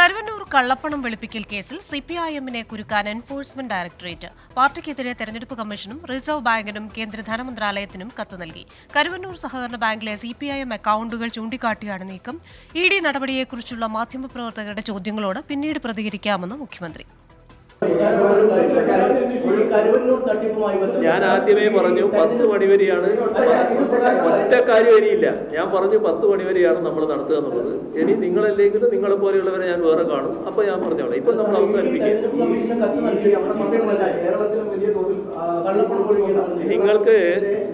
കരുവന്നൂർ കള്ളപ്പണം വെളുപ്പിക്കൽ കേസിൽ സിപിഐഎമ്മിനെ കുരുക്കാൻ എൻഫോഴ്സ്മെന്റ് ഡയറക്ടറേറ്റ് പാർട്ടിക്കെതിരെ തെരഞ്ഞെടുപ്പ് കമ്മീഷനും റിസർവ് ബാങ്കിനും കേന്ദ്ര ധനമന്ത്രാലയത്തിനും കത്ത് നൽകി. കരുവന്നൂർ സഹകരണ ബാങ്കിലെ സിപിഐഎം അക്കൌണ്ടുകൾ ചൂണ്ടിക്കാട്ടിയാണ് നീക്കം. ഇഡി നടപടിയെക്കുറിച്ചുള്ള മാധ്യമപ്രവർത്തകരുടെ ചോദ്യങ്ങളോട് പിന്നീട് പ്രതികരിക്കാമെന്ന് മുഖ്യമന്ത്രി. ഞാൻ ആദ്യമേ പറഞ്ഞു 10 മണി വരെയാണ്, ഒറ്റ കാര്യം ഇനിയില്ല. ഞാൻ പറഞ്ഞു 10 മണി വരെയാണ് നമ്മൾ നടത്തുക എന്നുള്ളത്. ഇനി നിങ്ങളല്ലെങ്കിൽ നിങ്ങളെ പോലെയുള്ളവരെ ഞാൻ വേറെ കാണും. അപ്പൊ ഞാൻ പറഞ്ഞോളാം. ഇപ്പൊ നമ്മൾ അവസാനിപ്പിക്കുക.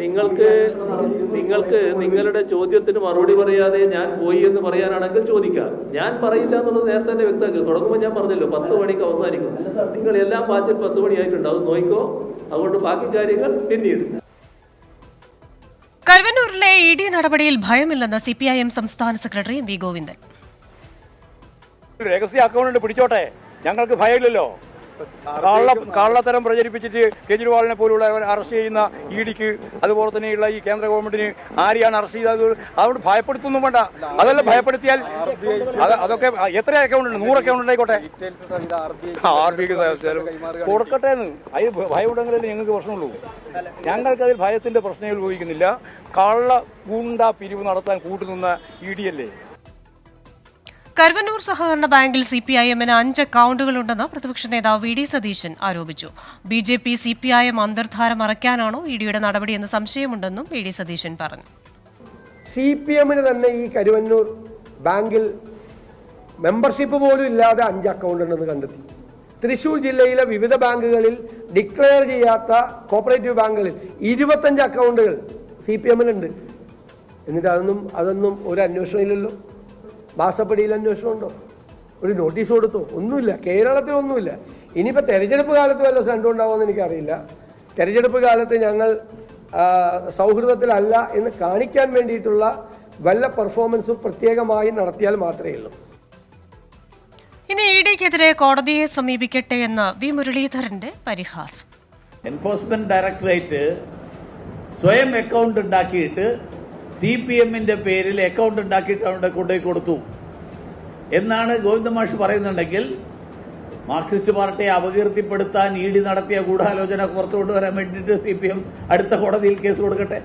നിങ്ങൾക്ക് നിങ്ങളുടെ ചോദ്യത്തിന് മറുപടി പറയാതെ ഞാൻ പോയി എന്ന് പറയാനാണെങ്കിൽ ചോദിക്കാം. ഞാൻ പറയില്ല എന്നുള്ളത് നേരത്തെ തന്നെ വ്യക്തമാക്കി. തുടങ്ങുമ്പോൾ ഞാൻ പറഞ്ഞല്ലോ 10 മണിക്ക് അവസാനിക്കും. നിങ്ങൾ എല്ലാം വാച്ചിൽ 10 മണിയായിട്ടുണ്ട്. അത് നോക്കിക്കോ. അതുകൊണ്ട് ബാക്കി കാര്യങ്ങൾ പിന്നീട്. കരുവന്നൂരിലെ ഇഡി നടപടിയിൽ ഭയമില്ലെന്ന് സിപിഐഎം സംസ്ഥാന സെക്രട്ടറി എം വി ഗോവിന്ദൻ. രഹസ്യ അക്കൗണ്ട് പിടിച്ചോട്ടെ, ഞങ്ങൾക്ക് ഭയമില്ലല്ലോ. കള്ളത്തരം പ്രചരിപ്പിച്ചിട്ട് കേജ്രിവാളിനെ പോലുള്ളവർ അറസ്റ്റ് ചെയ്യുന്ന ഇഡിക്ക്, അതുപോലെ തന്നെയുള്ള ഈ കേന്ദ്ര ഗവൺമെന്റിന് ആരെയാണ് അറസ്റ്റ് ചെയ്തത്? അതുകൊണ്ട് ഭയപ്പെടുത്തൊന്നും വേണ്ട. അതെല്ലാം ഭയപ്പെടുത്തിയാൽ അതൊക്കെ എത്ര അക്കൗണ്ട് ഉണ്ട്? 100 അക്കൗണ്ട് ഉണ്ടായിക്കോട്ടെ, കൊടുക്കട്ടെ എന്ന്. അത് ഭയം ഉണ്ടെങ്കിലല്ലേ ഞങ്ങൾക്ക് പ്രശ്നമുള്ളൂ. ഞങ്ങൾക്കതിൽ ഭയത്തിന്റെ പ്രശ്നം ഉപയോഗിക്കുന്നില്ല. കള്ള ഗുണ്ട പിരിവ് നടത്താൻ കൂട്ടുനിന്ന ഇഡിയല്ലേ. കരുവന്നൂർ സഹകരണ ബാങ്കിൽ സിപിഐഎമ്മിന് 5 അക്കൌണ്ടുകളുണ്ടെന്ന് പ്രതിപക്ഷ നേതാവ് വി ഡി സതീശൻ ആരോപിച്ചു. ബിജെപി സിപിഐഎം അന്തർധാര മറയ്ക്കാനാണോ ഇഡിയുടെ നടപടിയെന്ന് സംശയമുണ്ടെന്നും വി ഡി സതീശൻ പറഞ്ഞു. സിപിഎമ്മിന് തന്നെ ഈ കരുവന്നൂർ ബാങ്കിൽ മെമ്പർഷിപ്പ് പോലും ഇല്ലാതെ 5 അക്കൗണ്ട് ഉണ്ടെന്ന് കണ്ടെത്തി. തൃശൂർ ജില്ലയിലെ വിവിധ ബാങ്കുകളിൽ ഡിക്ലെയർ ചെയ്യാത്ത കോപ്പറേറ്റീവ് ബാങ്കുകളിൽ 25 അക്കൗണ്ടുകൾ സിപിഎമ്മിനുണ്ട്. എന്നിട്ട് അതൊന്നും ഒരു അന്വേഷണം ഇല്ലല്ലോ. മാസപ്പടിയിൽ അന്വേഷണം ഉണ്ടോ? ഒരു നോട്ടീസ് കൊടുത്തോ? ഒന്നുമില്ല. കേരളത്തിലൊന്നുമില്ല. ഇനിയിപ്പോൾ തെരഞ്ഞെടുപ്പ് കാലത്ത് വല്ല സെൻറ്റർ ഉണ്ടാവുമെന്ന് എനിക്കറിയില്ല. തെരഞ്ഞെടുപ്പ് കാലത്ത് ഞങ്ങൾ സൗഹൃദത്തിലല്ല എന്ന് കാണിക്കാൻ വേണ്ടിയിട്ടുള്ള വല്ല പെർഫോമൻസും പ്രത്യേകമായി നടത്തിയാൽ മാത്രമേ ഉള്ളൂ. ഇനി ഇഡിക്കെതിരെ കോടതിയെ സമീപിക്കട്ടെ എന്ന് വി മുരളീധരന്റെ പരിഹാസം. എൻഫോഴ്സ്മെന്റ് ഡയറക്ടറേറ്റ് സ്വയം അക്കൗണ്ട് ഉണ്ടാക്കിയിട്ട് സിപിഎമ്മിന്റെ പേരിൽ അക്കൗണ്ട് ഉണ്ടാക്കിയിട്ട് അവിടെ കൊണ്ടുപോയി കൊടുത്തു എന്നാണ് ഗോവിന്ദ മാഷ് പറയുന്നുണ്ടെങ്കിൽ, മാർക്സിസ്റ്റ് പാർട്ടിയെ അപകീർത്തിപ്പെടുത്താൻ ഇഡി നടത്തിയ ഗൂഢാലോചന പുറത്തു കൊണ്ടുവരാൻ വേണ്ടിയിട്ട് സിപിഎം അടുത്ത കോടതിയിൽ കേസ് കൊടുക്കട്ടെ.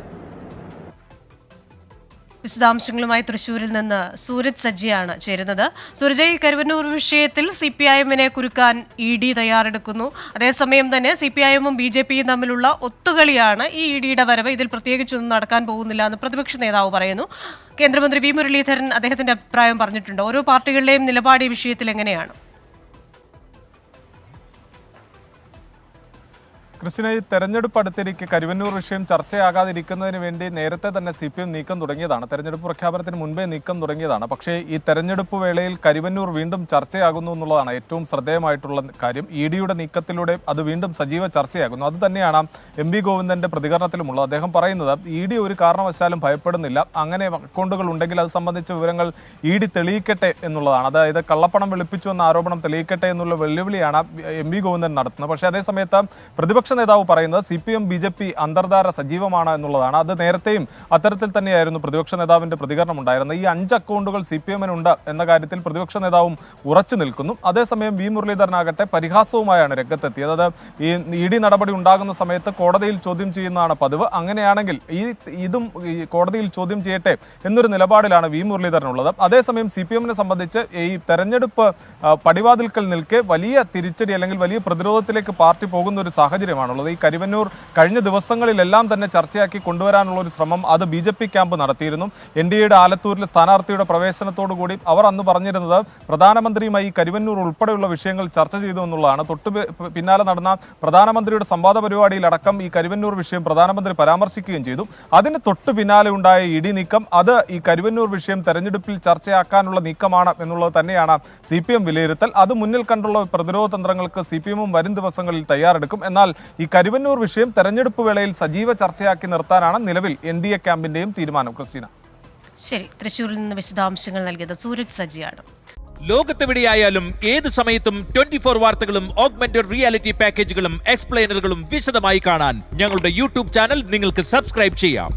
വിശദാംശങ്ങളുമായി തൃശൂരിൽ നിന്ന് സൂരജ് സജ്ജിയാണ് ചേരുന്നത്. സൂരജ്, കരുവന്നൂർ വിഷയത്തിൽ സിപിഐഎമ്മിനെ കുരുക്കാൻ ഇഡി തയ്യാറെടുക്കുന്നു. അതേസമയം തന്നെ സിപിഐഎമ്മും ബിജെപിയും തമ്മിലുള്ള ഒത്തുകളിയാണ് ഈ ഇഡിയുടെ വരവ്. ഇതിൽ പ്രത്യേകിച്ചൊന്നും നടക്കാൻ പോകുന്നില്ല എന്ന് പ്രതിപക്ഷ നേതാവ് പറയുന്നു. കേന്ദ്രമന്ത്രി വി മുരളീധരൻ അദ്ദേഹത്തിന്റെ അഭിപ്രായം പറഞ്ഞിട്ടുണ്ട്. ഓരോ പാർട്ടികളുടെയും നിലപാട് ഈ വിഷയത്തിൽ എങ്ങനെയാണ്? ക്രിസ്ത്യന, ഈ തെരഞ്ഞെടുപ്പ് അടുത്തിരിക്കെ കരുവന്നൂർ വിഷയം ചർച്ചയാകാതിരിക്കുന്നതിന് വേണ്ടി നേരത്തെ തന്നെ സിപിഎം നീക്കം തുടങ്ങിയതാണ്. തെരഞ്ഞെടുപ്പ് പ്രഖ്യാപനത്തിന് മുൻപേ നീക്കം തുടങ്ങിയതാണ്. പക്ഷേ ഈ തെരഞ്ഞെടുപ്പ് വേളയിൽ കരുവന്നൂർ വീണ്ടും ചർച്ചയാകുന്നു എന്നുള്ളതാണ് ഏറ്റവും ശ്രദ്ധേയമായിട്ടുള്ള കാര്യം. ഇഡിയുടെ നീക്കത്തിലൂടെ അത് വീണ്ടും സജീവ ചർച്ചയാകുന്നു. അത് തന്നെയാണ് എം വി ഗോവിന്ദന്റെ പ്രതികരണത്തിലുമുള്ളത്. അദ്ദേഹം പറയുന്നത് ഇഡി ഒരു കാരണവശാലും ഭയപ്പെടുന്നില്ല. അങ്ങനെ അക്കൗണ്ടുകൾ ഉണ്ടെങ്കിൽ അത് സംബന്ധിച്ച വിവരങ്ങൾ ഇഡി തെളിയിക്കട്ടെ എന്നുള്ളതാണ്. അതായത് കള്ളപ്പണം വെളുപ്പിച്ചു എന്ന ആരോപണം തെളിയിക്കട്ടെ എന്നുള്ള വെല്ലുവിളിയാണ് എം വി ഗോവിന്ദൻ നടത്തുന്നത്. പക്ഷേ അതേസമയത്ത് പ്രതിപക്ഷ നേതാവ് പറയുന്നത് സിപിഎം ബിജെപി അന്തർധാര സജീവമാണ് എന്നുള്ളതാണ്. അത് നേരത്തെയും അത്തരത്തിൽ തന്നെയായിരുന്നു പ്രതിപക്ഷ നേതാവിന്റെ പ്രതികരണം ഉണ്ടായിരുന്നത്. ഈ 5 അക്കൗണ്ടുകൾ സിപിഎമ്മിനുണ്ട് എന്ന കാര്യത്തിൽ പ്രതിപക്ഷ നേതാവും ഉറച്ചു നിൽക്കുന്നു. അതേസമയം വി മുരളീധരനാകട്ടെ പരിഹാസവുമായാണ് രംഗത്തെത്തിയത്. അത് ഈ ഇഡി നടപടി ഉണ്ടാകുന്ന സമയത്ത് കോടതിയിൽ ചോദ്യം ചെയ്യുന്നതാണ് പതിവ്. അങ്ങനെയാണെങ്കിൽ ഇതും കോടതിയിൽ ചോദ്യം ചെയ്യട്ടെ എന്നൊരു നിലപാടിലാണ് വി മുരളീധരനുള്ളത്. അതേസമയം സിപിഎമ്മിനെ സംബന്ധിച്ച് ഈ തെരഞ്ഞെടുപ്പ് പടിവാതിൽക്കൽ നിൽക്കെ വലിയ തിരിച്ചടി അല്ലെങ്കിൽ വലിയ പ്രതിരോധത്തിലേക്ക് പാർട്ടി പോകുന്ന ഒരു സാഹചര്യം ുള്ളത്. ഈ കരുവന്നൂർ കഴിഞ്ഞ ദിവസങ്ങളിലെല്ലാം തന്നെ ചർച്ചയാക്കി കൊണ്ടുവരാനുള്ള ഒരു ശ്രമം അത് ബിജെപി ക്യാമ്പ് നടത്തിയിരുന്നു. എൻഡിഎയുടെ ആലത്തൂരിലെ സ്ഥാനാർത്ഥിയുടെ പ്രവേശനത്തോടുകൂടി അവർ അന്ന് പറഞ്ഞിരുന്നത് പ്രധാനമന്ത്രിയുമായി കരുവന്നൂർ ഉൾപ്പെടെയുള്ള വിഷയങ്ങൾ ചർച്ച ചെയ്തു എന്നുള്ളതാണ്. തൊട്ടു പിന്നാലെ നടന്ന പ്രധാനമന്ത്രിയുടെ സംവാദ പരിപാടിയിലടക്കം ഈ കരുവന്നൂർ വിഷയം പ്രധാനമന്ത്രി പരാമർശിക്കുകയും ചെയ്തു. അതിന് തൊട്ടു പിന്നാലെ ഉണ്ടായ ഇഡി നീക്കം അത് ഈ കരുവന്നൂർ വിഷയം തെരഞ്ഞെടുപ്പിൽ ചർച്ചയാക്കാനുള്ള നീക്കമാണ് എന്നുള്ളത് തന്നെയാണ് സിപിഎം വിലയിരുത്തൽ. അത് മുന്നിൽ കണ്ടുള്ള പ്രതിരോധ തന്ത്രങ്ങൾക്ക് സിപിഎമ്മും വരും ദിവസങ്ങളിൽ തയ്യാറെടുക്കും. എന്നാൽ ഈ കരുവന്നൂർ വിഷയം തെരഞ്ഞെടുപ്പ് വേളയിൽ സജീവ ചർച്ചയാക്കി നിർത്താനാണ് നിലവിൽ എൻഡിഎ ക്യാമ്പിന്റെയും തീരുമാനം. ക്രിസ്റ്റീന, ശരി. തൃശൂരിൽ നിന്ന് വിശദാംശങ്ങൾ നൽകിയത് സൂരജ് സജ്ജിയാണ്. ലോകത്തെവിടെയായാലും ഏത് സമയത്തും 24 വാർത്തകളും ഓഗ്മെന്റഡ് റിയാലിറ്റി പാക്കേജുകളും എക്സ്പ്ലെയിനറുകളും വിശദമായി കാണാൻ ഞങ്ങളുടെ യൂട്യൂബ് ചാനൽ നിങ്ങൾക്ക് സബ്സ്ക്രൈബ് ചെയ്യാം.